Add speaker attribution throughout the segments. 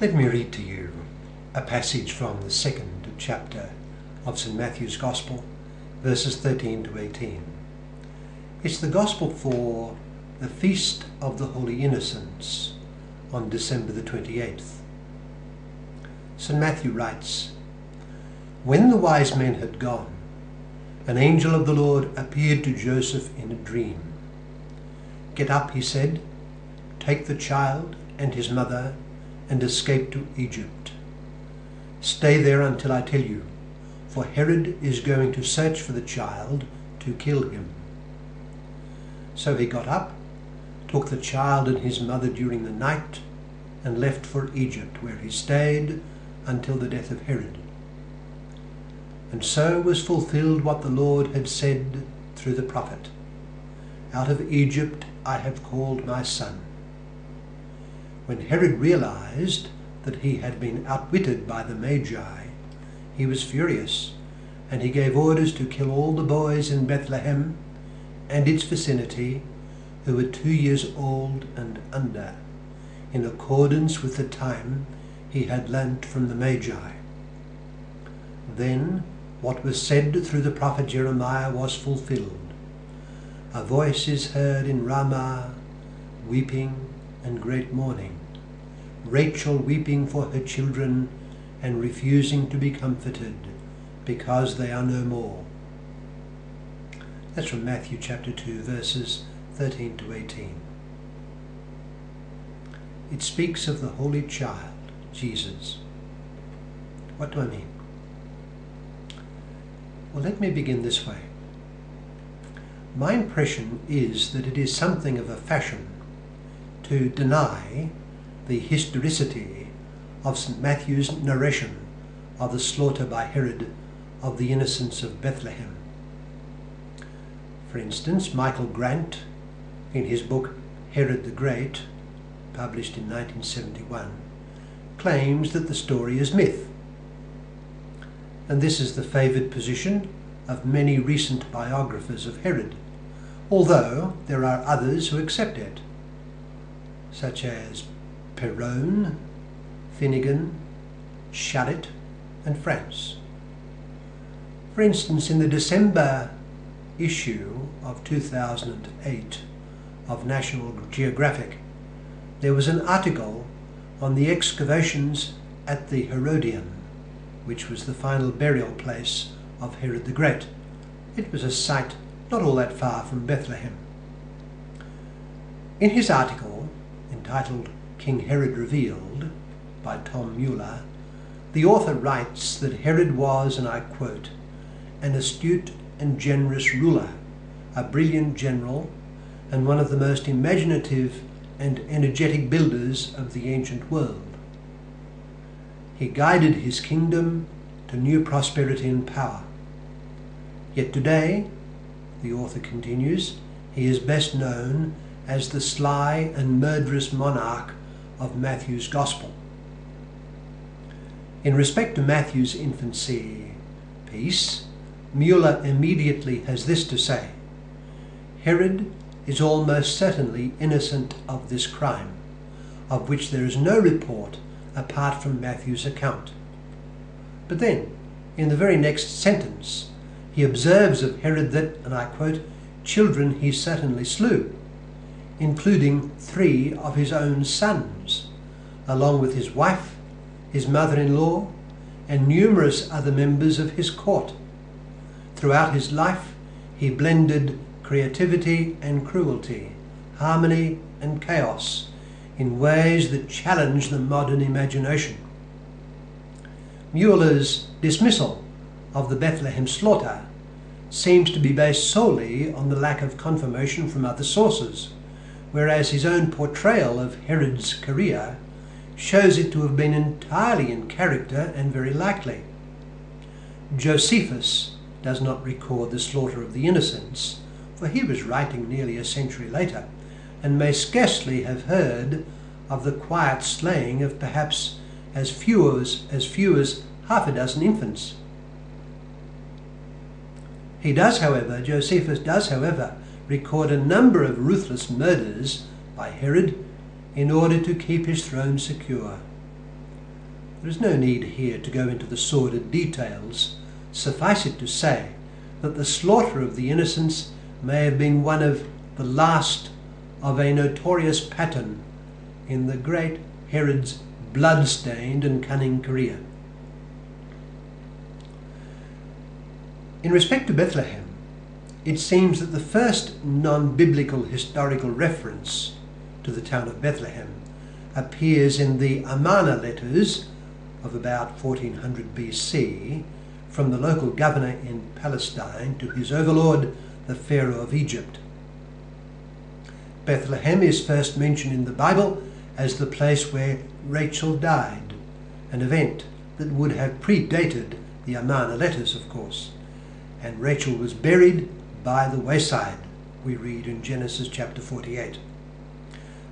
Speaker 1: Let me read to you a passage from the second chapter of St. Matthew's Gospel, verses 13 to 18. It's the Gospel for the Feast of the Holy Innocents on December the 28th. St. Matthew writes, "When the wise men had gone, an angel of the Lord appeared to Joseph in a dream. 'Get up,' he said, 'take the child and his mother and escape to Egypt. Stay there until I tell you, for Herod is going to search for the child to kill him.' So he got up, took the child and his mother during the night, and left for Egypt, where he stayed until the death of Herod. And so was fulfilled what the Lord had said through the prophet, 'Out of Egypt I have called my son.' When Herod realized that he had been outwitted by the Magi, he was furious, and he gave orders to kill all the boys in Bethlehem and its vicinity who were 2 years old and under, in accordance with the time he had learnt from the Magi. Then what was said through the prophet Jeremiah was fulfilled. 'A voice is heard in Ramah, weeping and great mourning, Rachel weeping for her children and refusing to be comforted, because they are no more.'" That's from Matthew chapter 2, verses 13 to 18. It speaks of the Holy Child, Jesus. What do I mean? Well, let me begin this way. My impression is that it is something of a fashion to deny the historicity of St. Matthew's narration of the slaughter by Herod of the innocents of Bethlehem. For instance, Michael Grant, in his book Herod the Great, published in 1971, claims that the story is myth. And this is the favoured position of many recent biographers of Herod, although there are others who accept it, such as Perron, Finnegan, Charette, and France. For instance, in the December issue of 2008 of National Geographic, there was an article on the excavations at the Herodian, which was the final burial place of Herod the Great. It was a site not all that far from Bethlehem. In his article, entitled "King Herod Revealed" by Tom Mueller, the author writes that Herod was, and I quote, "an astute and generous ruler, a brilliant general, and one of the most imaginative and energetic builders of the ancient world. He guided his kingdom to new prosperity and power. Yet today," the author continues, "he is best known as the sly and murderous monarch of Matthew's Gospel." In respect to Matthew's infancy piece, Mueller immediately has this to say: "Herod is almost certainly innocent of this crime, of which there is no report apart from Matthew's account." But then, in the very next sentence, he observes of Herod that, and I quote, "children he certainly slew, including 3 of his own sons, along with his wife, his mother-in-law, and numerous other members of his court. Throughout his life, he blended creativity and cruelty, harmony and chaos, in ways that challenge the modern imagination." Mueller's dismissal of the Bethlehem slaughter seems to be based solely on the lack of confirmation from other sources, whereas his own portrayal of Herod's career shows it to have been entirely in character and very likely. Josephus does not record the slaughter of the innocents, for he was writing nearly a century later, and may scarcely have heard of the quiet slaying of perhaps as few as half a dozen infants. Josephus does, however, record a number of ruthless murders by Herod in order to keep his throne secure. There is no need here to go into the sordid details. Suffice it to say that the slaughter of the innocents may have been one of the last of a notorious pattern in the great Herod's blood-stained and cunning career. In respect to Bethlehem, it seems that the first non-biblical historical reference to the town of Bethlehem appears in the Amarna letters of about 1400 BC from the local governor in Palestine to his overlord, the Pharaoh of Egypt. Bethlehem is first mentioned in the Bible as the place where Rachel died, an event that would have predated the Amarna letters, of course. And Rachel was buried by the wayside, we read in Genesis chapter 48.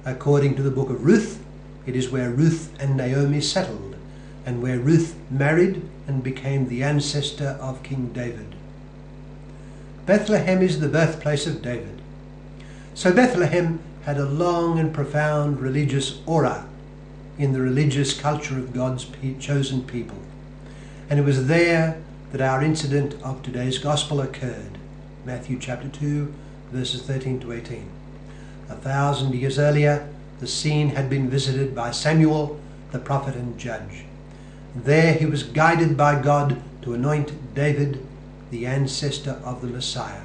Speaker 1: According to the book of Ruth, it is where Ruth and Naomi settled, and where Ruth married and became the ancestor of King David. Bethlehem is the birthplace of David. So Bethlehem had a long and profound religious aura in the religious culture of God's chosen people. And it was there that our incident of today's gospel occurred, Matthew chapter 2, verses 13 to 18. 1,000 years earlier, the scene had been visited by Samuel, the prophet and judge. There he was guided by God to anoint David, the ancestor of the Messiah.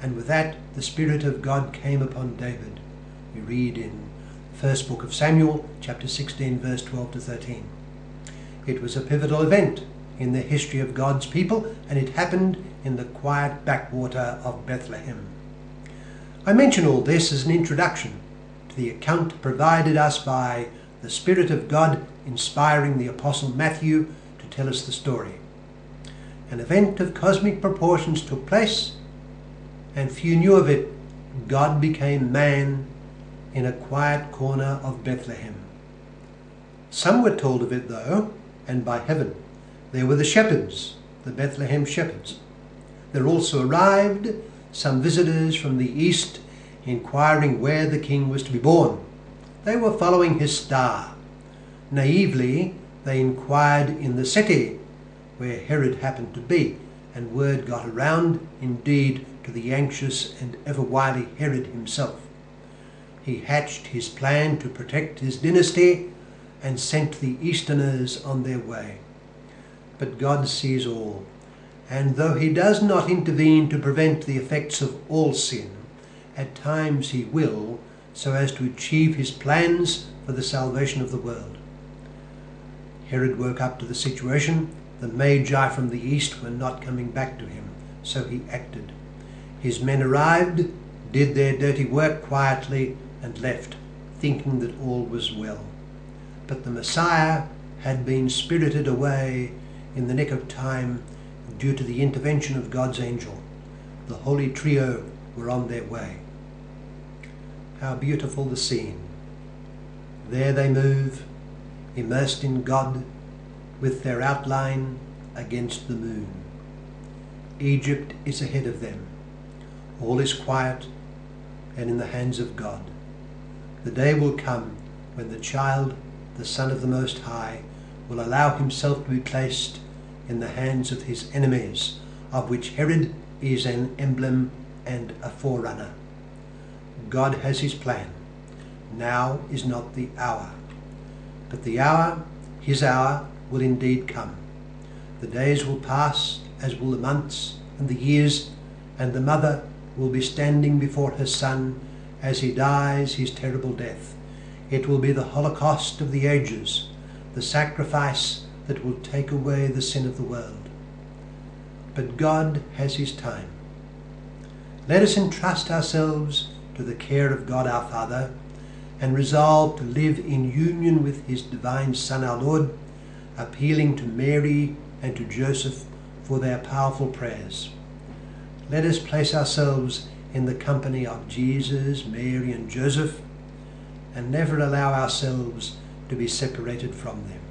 Speaker 1: And with that, the Spirit of God came upon David. We read in the first book of Samuel, chapter 16, verse 12 to 13. It was a pivotal event in the history of God's people, and it happened in the quiet backwater of Bethlehem. I mention all this as an introduction to the account provided us by the Spirit of God inspiring the Apostle Matthew to tell us the story. An event of cosmic proportions took place, and few knew of it. God became man in a quiet corner of Bethlehem. Some were told of it, though, and by heaven. There were the shepherds, the Bethlehem shepherds. There also arrived some visitors from the east, inquiring where the king was to be born. They were following his star. Naively, they inquired in the city where Herod happened to be, and word got around, indeed, to the anxious and ever-wily Herod himself. He hatched his plan to protect his dynasty and sent the Easterners on their way. But God sees all, and though he does not intervene to prevent the effects of all sin, at times he will, so as to achieve his plans for the salvation of the world. Herod woke up to the situation. The Magi from the east were not coming back to him, so he acted. His men arrived, did their dirty work quietly, and left, thinking that all was well. But the Messiah had been spirited away in the nick of time due to the intervention of God's angel. The holy trio were on their way. How beautiful the scene. There they move, immersed in God, with their outline against the moon. Egypt is ahead of them. All is quiet and in the hands of God. The day will come when the child, the Son of the Most High, will allow himself to be placed in the hands of his enemies, of which Herod is an emblem and a forerunner. God has his plan. Now is not the hour. But the hour, his hour, will indeed come. The days will pass, as will the months and the years, and the mother will be standing before her son as he dies his terrible death. It will be the Holocaust of the ages, the sacrifice that will take away the sin of the world. But God has his time. Let us entrust ourselves to the care of God our Father, and resolve to live in union with his divine Son our Lord, appealing to Mary and to Joseph for their powerful prayers. Let us place ourselves in the company of Jesus, Mary and Joseph, and never allow ourselves to be separated from them.